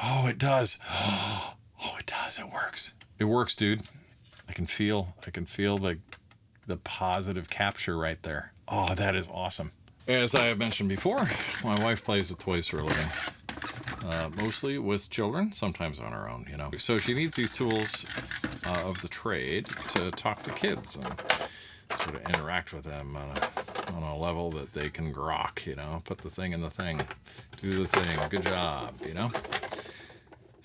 Oh, it does. Oh, it does. It works. It works, dude. I can feel the positive capture right there. Oh, that is awesome. As I have mentioned before, my wife plays with toys for a living. Mostly with children, sometimes on her own, you know. So she needs these tools of the trade to talk to kids and sort of interact with them on a level that they can grok, you know. Put the thing in the thing, do the thing, good job, you know.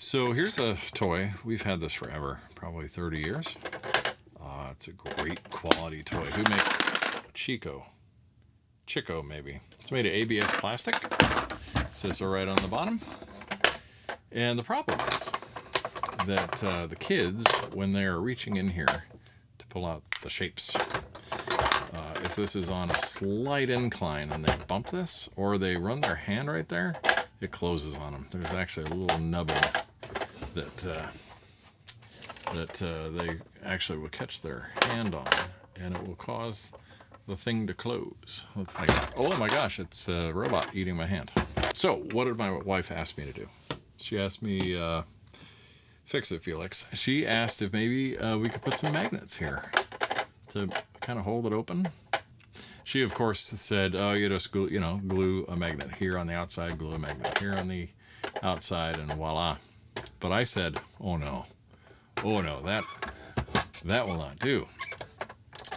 So here's a toy. We've had this forever, probably 30 years. It's a great quality toy. Who makes this? Chicco, maybe. It's made of ABS plastic. Says so right on the bottom. And the problem is that the kids, when they're reaching in here to pull out the shapes, if this is on a slight incline and they bump this, or they run their hand right there, it closes on them. There's actually a little nubbin that they actually will catch their hand on, and it will cause the thing to close. Oh my gosh, it's a robot eating my hand. So what did my wife ask me to do? She asked me, fix it, Felix. She asked if maybe we could put some magnets here to kind of hold it open. She, of course, said, oh, you just glue a magnet here on the outside, glue a magnet here on the outside, and voila. But I said, oh no, that will not do.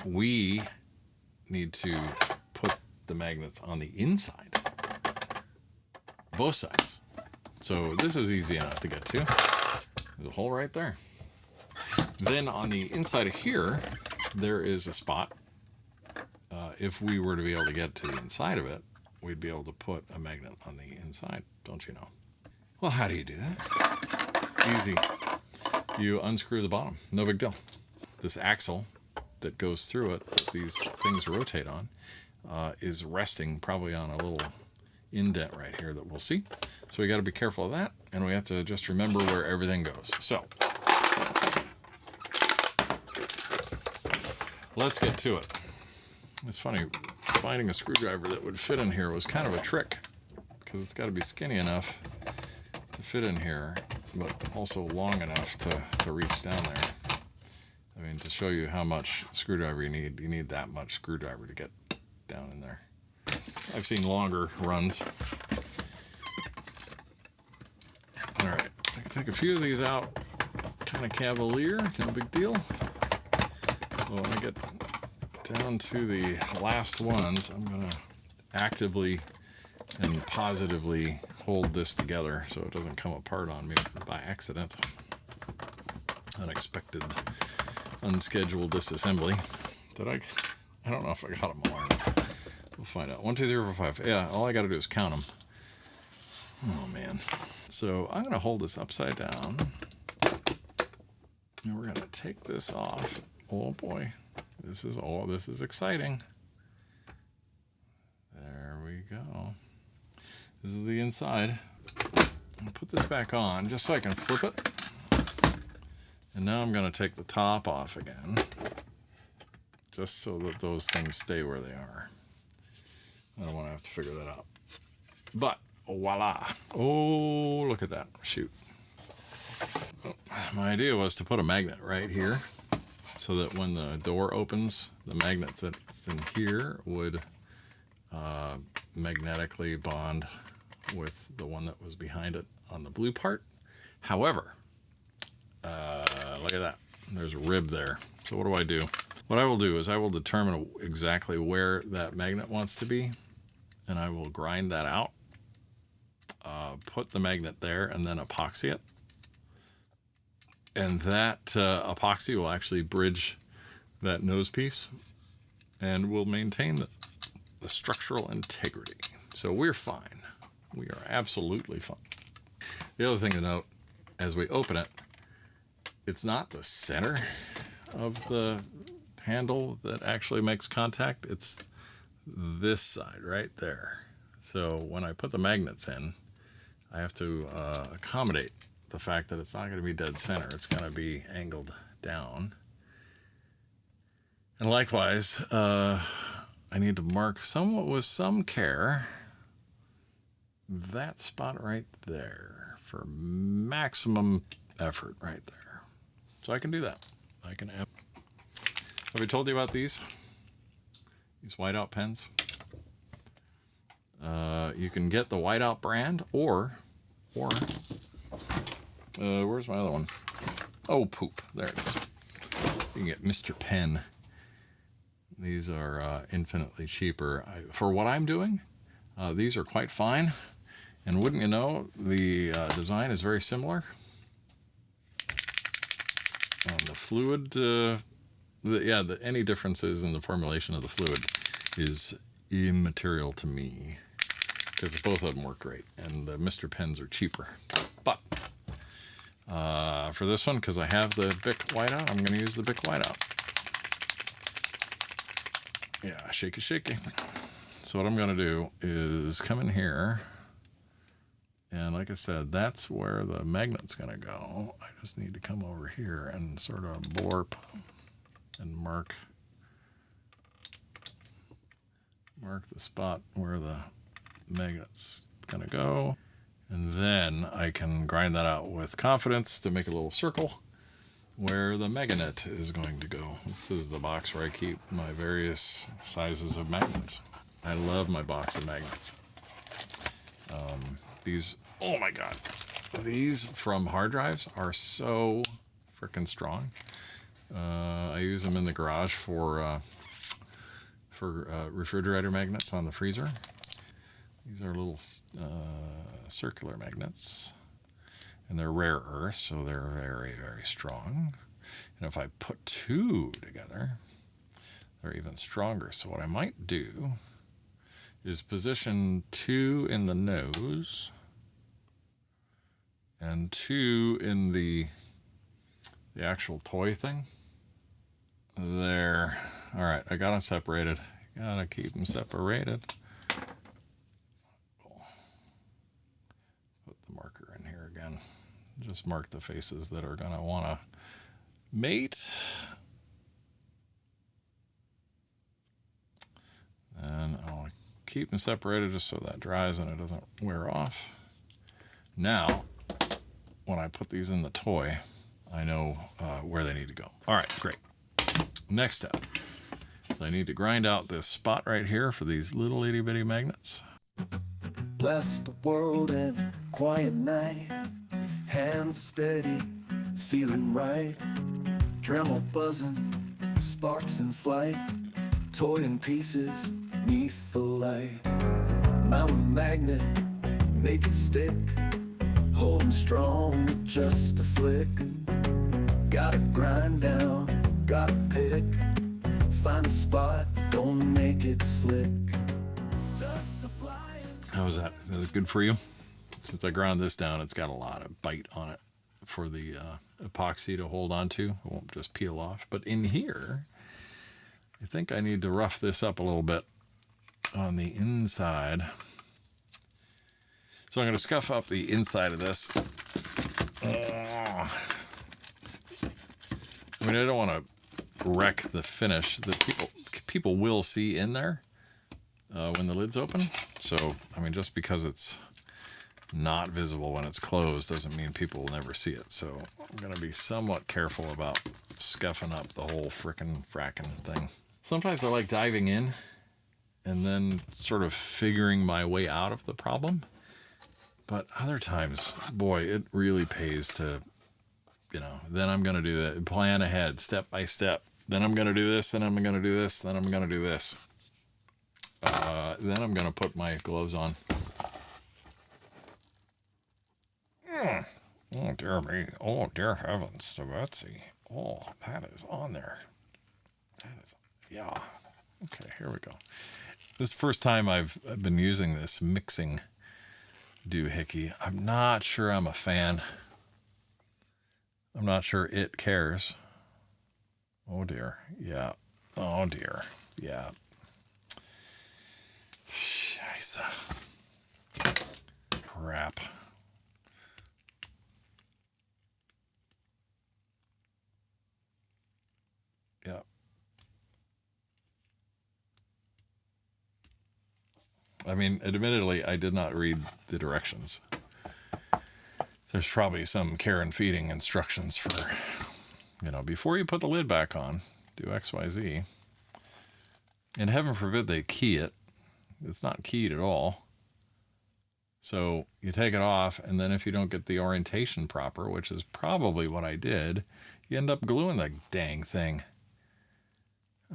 We need to put the magnets on the inside, both sides. So this is easy enough to get to. There's a hole right there. Then on the inside of here, there is a spot. If we were to be able to get to the inside of it, we'd be able to put a magnet on the inside, don't you know? Well, how do you do that? Easy. You unscrew the bottom. No big deal. This axle that goes through it, that these things rotate on, is resting probably on a little indent right here that we'll see. So we got to be careful of that, and we have to just remember where everything goes. So let's get to it. It's funny, finding a screwdriver that would fit in here was kind of a trick, because it's got to be skinny enough to fit in here, but also long enough to reach down there. I mean, to show you how much screwdriver you need that much screwdriver to get down in there. I've seen longer runs. All right, I can take a few of these out, kind of cavalier, no big deal. Well, when I get down to the last ones, I'm going to actively and positively hold this together so it doesn't come apart on me by accident. Unexpected, unscheduled disassembly. I don't know if I got them all or not. We'll find out. 1, 2, 3, 4, 5. Yeah, all I got to do is count them. Oh, man. So I'm going to hold this upside down. And we're going to take this off. Oh, boy. This is exciting. There we go. This is the inside. I'll put this back on just so I can flip it. And now I'm going to take the top off again, just so that those things stay where they are. I don't want to have to figure that out. But voila. Oh, look at that. Shoot. My idea was to put a magnet right here, so that when the door opens, the magnet that's in here would magnetically bond with the one that was behind it on the blue part. However, look at that. There's a rib there. So what do I do? What I will do is I will determine exactly where that magnet wants to be, and I will grind that out, put the magnet there, and then epoxy it. And that epoxy will actually bridge that nose piece and will maintain the structural integrity. So we're fine. We are absolutely fine. The other thing to note, as we open it, it's not the center of the handle that actually makes contact. It's this side right there. So when I put the magnets in, I have to accommodate the fact that it's not going to be dead center. It's going to be angled down. And likewise, I need to mark somewhat with some care that spot right there for maximum effort right there. So I can do that. I can have I told you about these whiteout pens? You can get the whiteout brand or where's my other one? Oh, poop. There it is. You can get Mr. Pen. These are infinitely cheaper. For what I'm doing, these are quite fine. And wouldn't you know, the design is very similar. The fluid, any differences in the formulation of the fluid is immaterial to me, because both of them work great, and the Mr. Pens are cheaper. But for this one, because I have the Bic Whiteout, I'm going to use the Bic Whiteout. Yeah, shaky. So what I'm going to do is come in here, and like I said, that's where the magnet's going to go. I just need to come over here and sort of blorp and mark the spot where the magnet's going to go. And then I can grind that out with confidence to make a little circle where the magnet is going to go. This is the box where I keep my various sizes of magnets. I love my box of magnets. These, oh my God, these from hard drives are so freaking strong. I use them in the garage for refrigerator magnets on the freezer. These are little circular magnets, and they're rare earth, so they're very, very strong. And if I put two together, they're even stronger. So what I might do is position two in the nose and two in the actual toy thing. There. All right, I got them separated. Gotta keep them separated. Put the marker in here again. Just mark the faces that are gonna wanna mate. And I'll keep them separated just so that dries and it doesn't wear off. Now, when I put these in the toy, I know where they need to go. All right, great. Next step. So I need to grind out this spot right here for these little itty bitty magnets. Bless the world and quiet night. Hands steady, feeling right. Dremel buzzing, sparks in flight. Toy in pieces, neath the light. Mountain magnet, make it stick. Holding strong with just a flick. Gotta grind down, gotta pick. Find a spot, don't make it slick. How was that? Is that good for you? Since I ground this down, it's got a lot of bite on it for the epoxy to hold on to. It won't just peel off. But in here, I think I need to rough this up a little bit on the inside. So I'm going to scuff up the inside of this. I mean, I don't want to wreck the finish that people will see in there when the lid's open. So, I mean, just because it's not visible when it's closed doesn't mean people will never see it. So I'm going to be somewhat careful about scuffing up the whole fracking thing. Sometimes I like diving in and then sort of figuring my way out of the problem. But other times, boy, it really pays to, then I'm going to do that. Plan ahead, step by step. Then I'm going to do this, then I'm going to do this, then I'm going to do this. Then I'm going to put my gloves on. Oh, dear me. Oh, dear heavens. So Betsy. Oh, that is on there. That is, yeah. Okay, here we go. This is the first time I've been using this mixing doohickey. I'm not sure I'm a fan. I'm not sure it cares. Oh, dear. Yeah. Oh, dear. Yeah. Scheiße. Crap. Yeah. I mean, admittedly, I did not read the directions. there's probably some care and feeding instructions for, before you put the lid back on, do XYZ. And heaven forbid they key it. It's not keyed at all. So you take it off, and then if you don't get the orientation proper, which is probably what I did, you end up gluing the dang thing.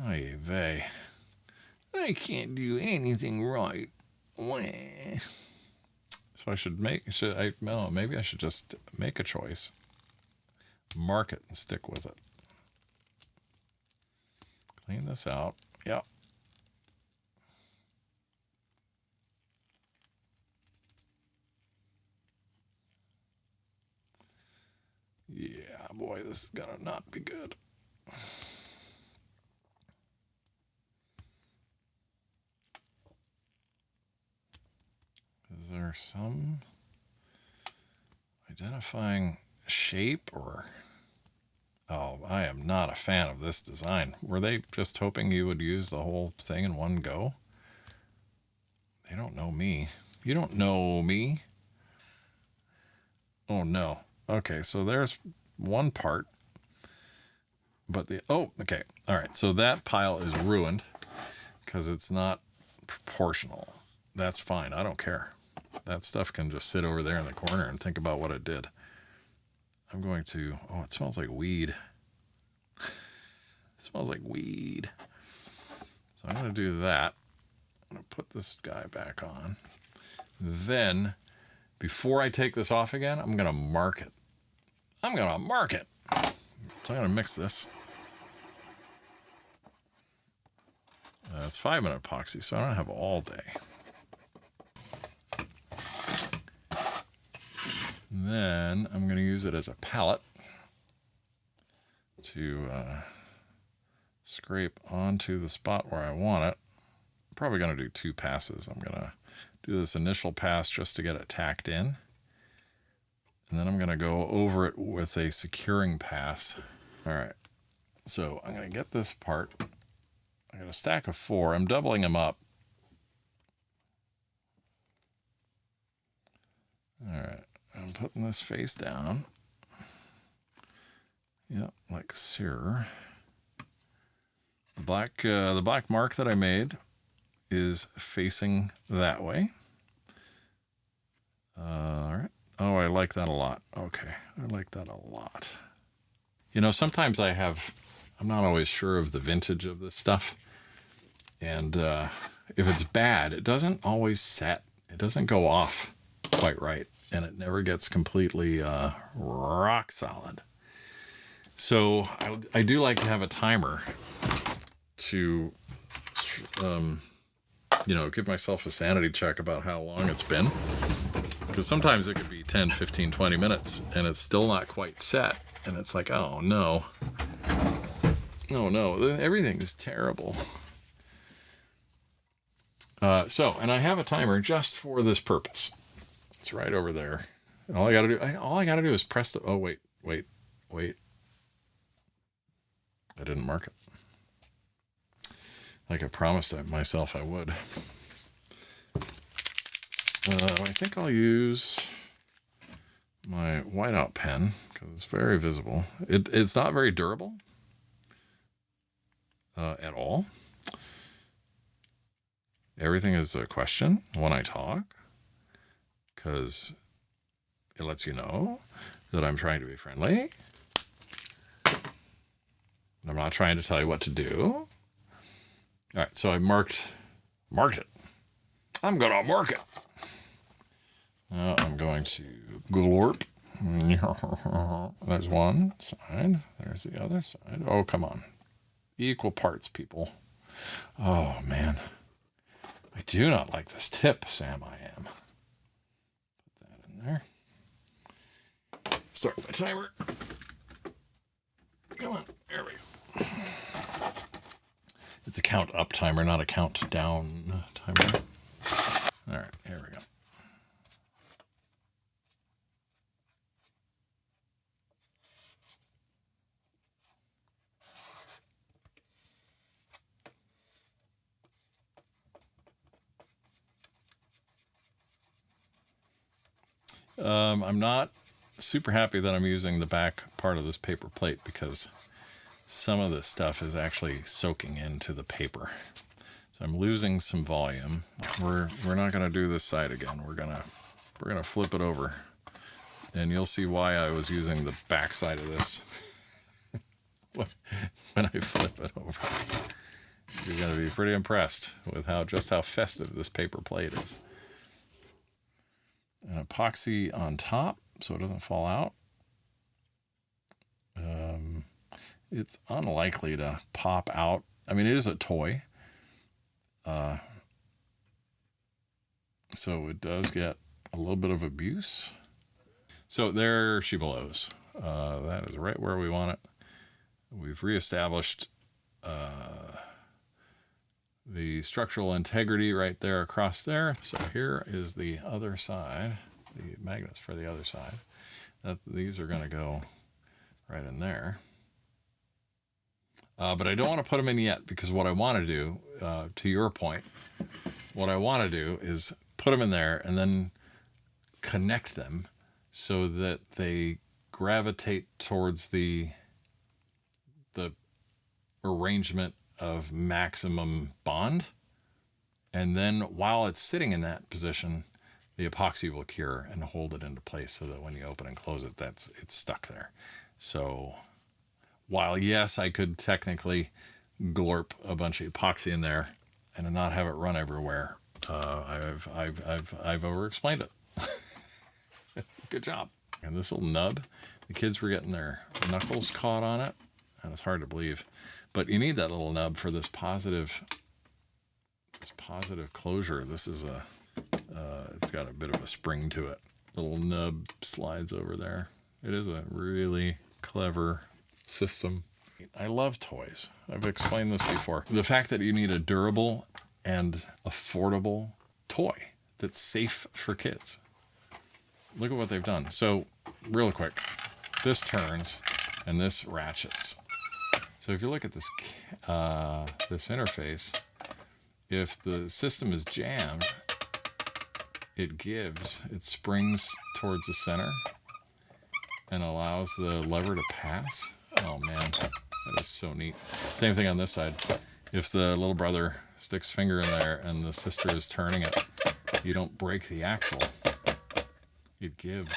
Oy vey. I can't do anything right. Wah. So maybe I should just make a choice. Mark it and stick with it. Clean this out. Yep. Yeah, boy, this is gonna not be good. Is there some identifying shape or... Oh, I am not a fan of this design. Were they just hoping you would use the whole thing in one go? They don't know me. You don't know me. Oh, no. Okay, so there's one part. But okay. All right, so that pile is ruined because it's not proportional. That's fine. I don't care. That stuff can just sit over there in the corner and think about what it did. I'm going to... Oh, it smells like weed. It smells like weed. So I'm going to do that. I'm going to put this guy back on. Then, before I take this off again, I'm going to mark it. I'm going to mark it. So I'm going to mix this. It's 5-minute epoxy, so I don't have all day. And then I'm going to use it as a palette to scrape onto the spot where I want it. I'm probably going to do 2 passes. I'm going to do this initial pass just to get it tacked in. And then I'm going to go over it with a securing pass. All right. So I'm going to get this part. I got a stack of 4. I'm doubling them up. All right. I'm putting this face down. Yep, like so. The black mark that I made is facing that way. All right. Oh, I like that a lot. Okay, I like that a lot. Sometimes I'm not always sure of the vintage of this stuff. And if it's bad, it doesn't always set. It doesn't go off quite right. And it never gets completely rock solid. So I do like to have a timer to, give myself a sanity check about how long it's been. Because sometimes it could be 10, 15, 20 minutes and it's still not quite set. And it's like, oh no. Oh no, everything is terrible. And I have a timer just for this purpose. It's right over there. All I gotta do is press the... Oh, wait. I didn't mark it. Like I promised myself I would. I think I'll use my whiteout pen because it's very visible. It's not very durable at all. Everything is a question when I talk because it lets you know that I'm trying to be friendly. I'm not trying to tell you what to do. All right, so I marked it. I'm going to mark it. Now I'm going to glorp. There's one side. There's the other side. Oh, come on. Equal parts, people. Oh, man. I do not like this tip, Sam. I am. Put that in there. Start my timer. Come on. There we go. It's a count up timer, not a count down timer. All right, here we go. I'm not super happy that I'm using the back part of this paper plate because some of this stuff is actually soaking into the paper. So I'm losing some volume. We're not going to do this side again. We're going to flip it over, and you'll see why I was using the back side of this when I flip it over. You're going to be pretty impressed with just how festive this paper plate is. An epoxy on top so it doesn't fall out. It's unlikely to pop out. I mean, it is a toy. So it does get a little bit of abuse. So there she blows. That is right where we want it. We've reestablished the structural integrity right there across there. So here is the other side, the magnets for the other side. These are going to go right in there. But I don't want to put them in yet because what I want to do, to your point, what I want to do is put them in there and then connect them so that they gravitate towards the arrangement of maximum bond. And then while it's sitting in that position, the epoxy will cure and hold it into place so that when you open and close it, it's stuck there. So while yes, I could technically glorp a bunch of epoxy in there and not have it run everywhere, I've over-explained it. Good job. And this little nub, the kids were getting their knuckles caught on it, and it's hard to believe. But you need that little nub for this positive closure. This is it's got a bit of a spring to it. Little nub slides over there. It is a really clever system. I love toys. I've explained this before. The fact that you need a durable and affordable toy that's safe for kids. Look at what they've done. So real quick, this turns and this ratchets. So if you look at this this interface, if the system is jammed, it springs towards the center and allows the lever to pass. Oh man, that is so neat. Same thing on this side. If the little brother sticks finger in there and the sister is turning it, you don't break the axle. It gives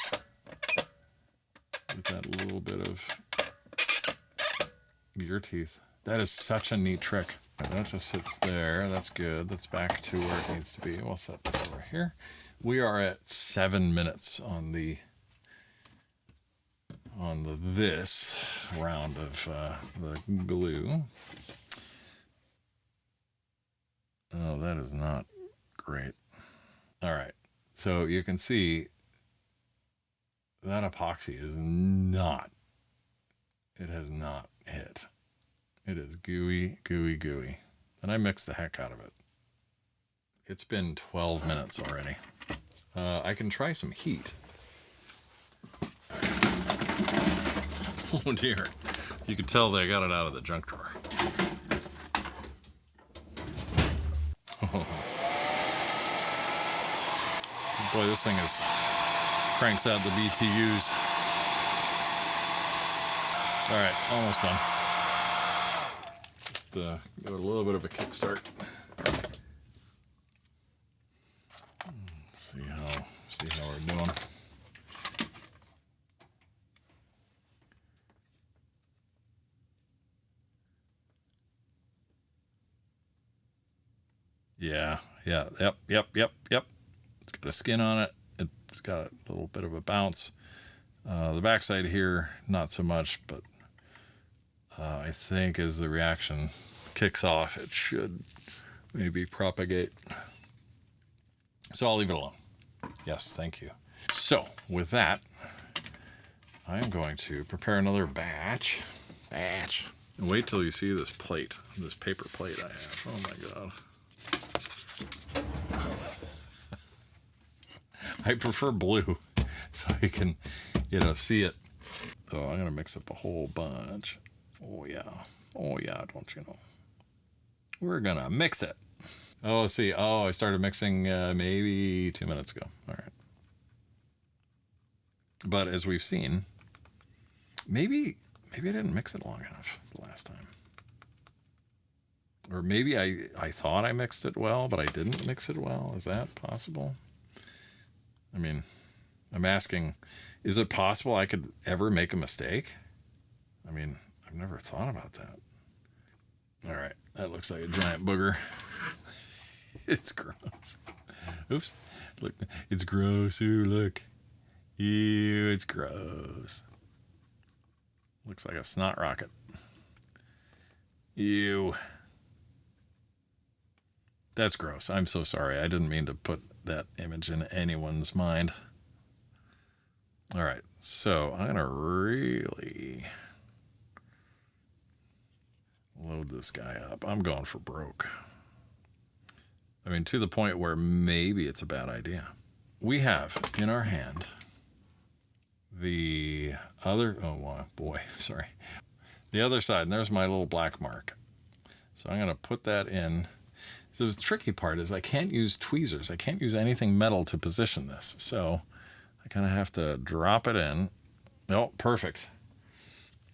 with that little bit of gear teeth. That is such a neat trick. That just sits there. That's good. That's back to where it needs to be. We'll set this over here. We are at 7 minutes on this round of the glue. Oh, that is not great. All right. So you can see that epoxy is not, it has not hit. It is gooey, gooey, gooey. And I mixed the heck out of it. It's been 12 minutes already. I can try some heat. Oh dear. You could tell they got it out of the junk drawer. Oh. Boy, this thing cranks out the BTUs. All right, almost done. Just give it a little bit of a kickstart. See how we're doing. Yeah, yep. It's got a skin on it. It's got a little bit of a bounce. The backside here, not so much, but I think as the reaction kicks off, it should maybe propagate. So I'll leave it alone. Yes, thank you. So with that, I'm going to prepare another batch. And wait till you see this plate, this paper plate I have. Oh my God. I prefer blue so you can, see it. So I'm going to mix up a whole bunch. Oh yeah, don't you know? We're going to mix it. Oh, let's see. I started mixing maybe 2 minutes ago. All right. But as we've seen, maybe I didn't mix it long enough the last time. Or maybe I thought I mixed it well, but I didn't mix it well. Is that possible? I mean, I'm asking, is it possible I could ever make a mistake? I mean, I've never thought about that. All right, that looks like a giant booger. It's gross. Oops. Look, it's gross. Ooh, look. Ew, it's gross. Looks like a snot rocket. Ew. That's gross. I'm so sorry. I didn't mean to put that image in anyone's mind. All right, so I'm going to really load this guy up. I'm going for broke. I mean, to the point where maybe it's a bad idea. We have in our hand the other, oh boy, sorry. The other side, and there's my little black mark. So I'm going to put that in. So the tricky part is I can't use tweezers. I can't use anything metal to position this. So I kind of have to drop it in. Oh, perfect.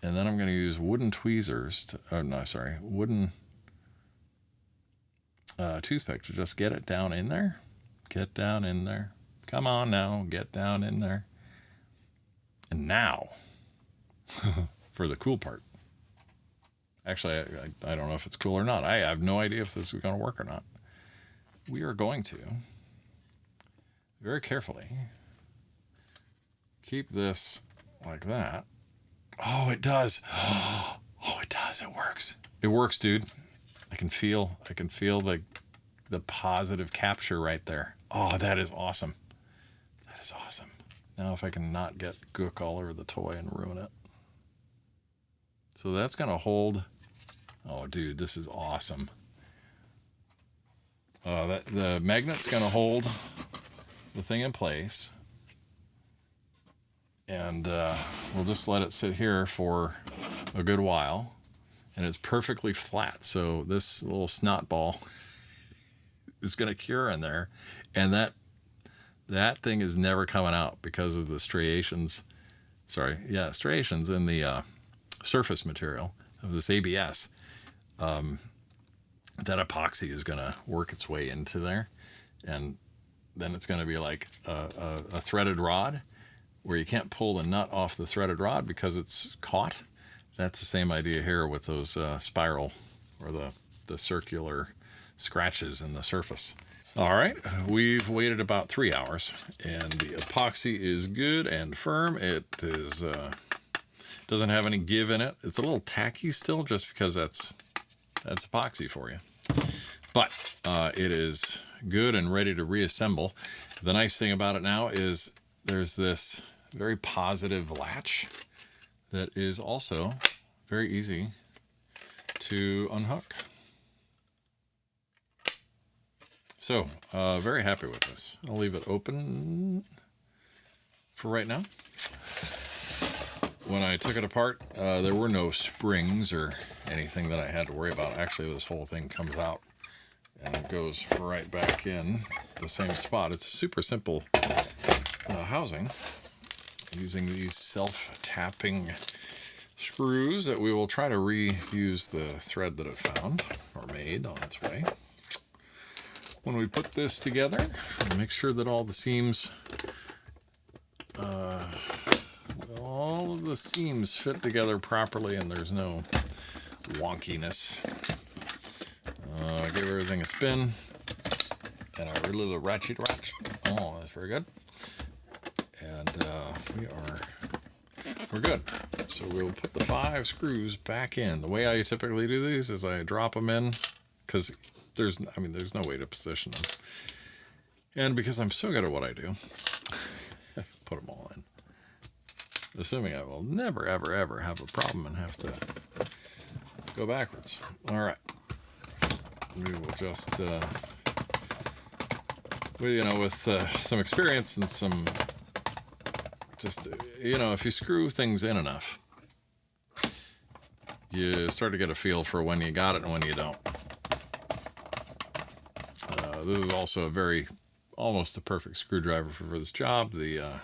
And then I'm going to use wooden tweezers to, wooden toothpick to just get it down in there. Get down in there. Come on now, get down in there. And now, for the cool part. Actually, I don't know if it's cool or not. I have no idea if this is going to work or not. We are going to, very carefully, keep this like that. Oh, it does. Oh, it does. It works. It works, dude. I can feel the positive capture right there. Oh, that is awesome. That is awesome. Now if I can not get gook all over the toy and ruin it. So that's going to hold. Oh, dude, this is awesome. The magnet's going to hold the thing in place. And we'll just let it sit here for a good while. And it's perfectly flat. So this little snot ball is going to cure in there. And that thing is never coming out because of the striations. Striations in the surface material of this ABS. That epoxy is going to work its way into there. And then it's going to be like a threaded rod where you can't pull the nut off the threaded rod because it's caught. That's the same idea here with those spiral or the circular scratches in the surface. All right, we've waited about 3 hours and the epoxy is good and firm. It is doesn't have any give in it. It's a little tacky still just because that's epoxy for you. But it is good and ready to reassemble. The nice thing about it now is there's this very positive latch that is also very easy to unhook. So, very happy with this. I'll leave it open for right now. When I took it apart, there were no springs or anything that I had to worry about. Actually, this whole thing comes out and it goes right back in the same spot. It's a super simple housing using these self-tapping screws that we will try to reuse the thread that it found or made on its way. When we put this together, make sure that all the seams, fit together properly and there's no wonkiness. Give everything a spin and a little ratchet. Oh, that's very good. And we're good. So we'll put the 5 screws back in. The way I typically do these is I drop them in because there's no way to position them. And because I'm so good at what I do, put them all in. Assuming I will never, ever, ever have a problem and have to go backwards. All right. We will just, with some experience and some, if you screw things in enough, you start to get a feel for when you got it and when you don't. This is also almost a perfect screwdriver for this job. The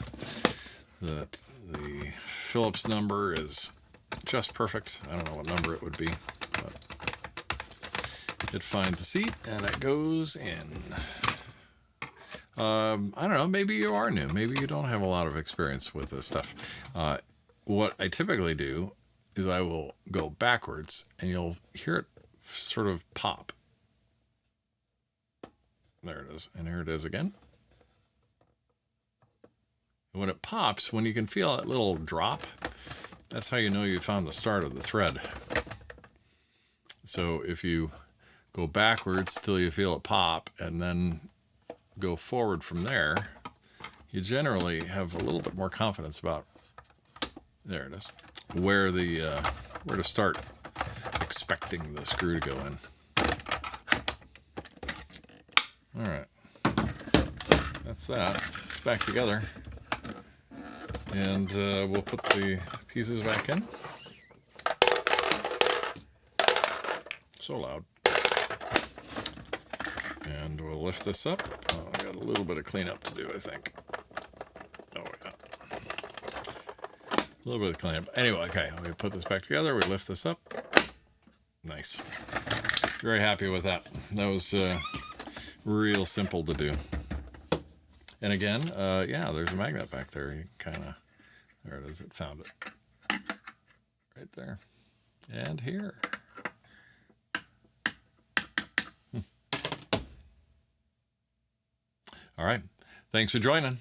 that the Phillips number is just perfect. I don't know what number it would be, but it finds a seat and it goes in. I don't know, maybe you are new. Maybe you don't have a lot of experience with this stuff. What I typically do is I will go backwards and you'll hear it sort of pop. There it is. And here it is again. And when it pops, when you can feel that little drop, that's how you know you found the start of the thread. So if you go backwards till you feel it pop and then go forward from there, you generally have a little bit more confidence about, there it is, where to start expecting the screw to go in. All right, that's that. It's back together, and we'll put the pieces back in. So loud. And we'll lift this up. Oh, I got a little bit of cleanup to do, I think. Oh, yeah. A little bit of cleanup. Anyway, okay, we put this back together. We lift this up. Nice. Very happy with that. That was real simple to do. And again, yeah, there's a magnet back there. You kind of, there it is. It found it. Right there. And here. All right. Thanks for joining.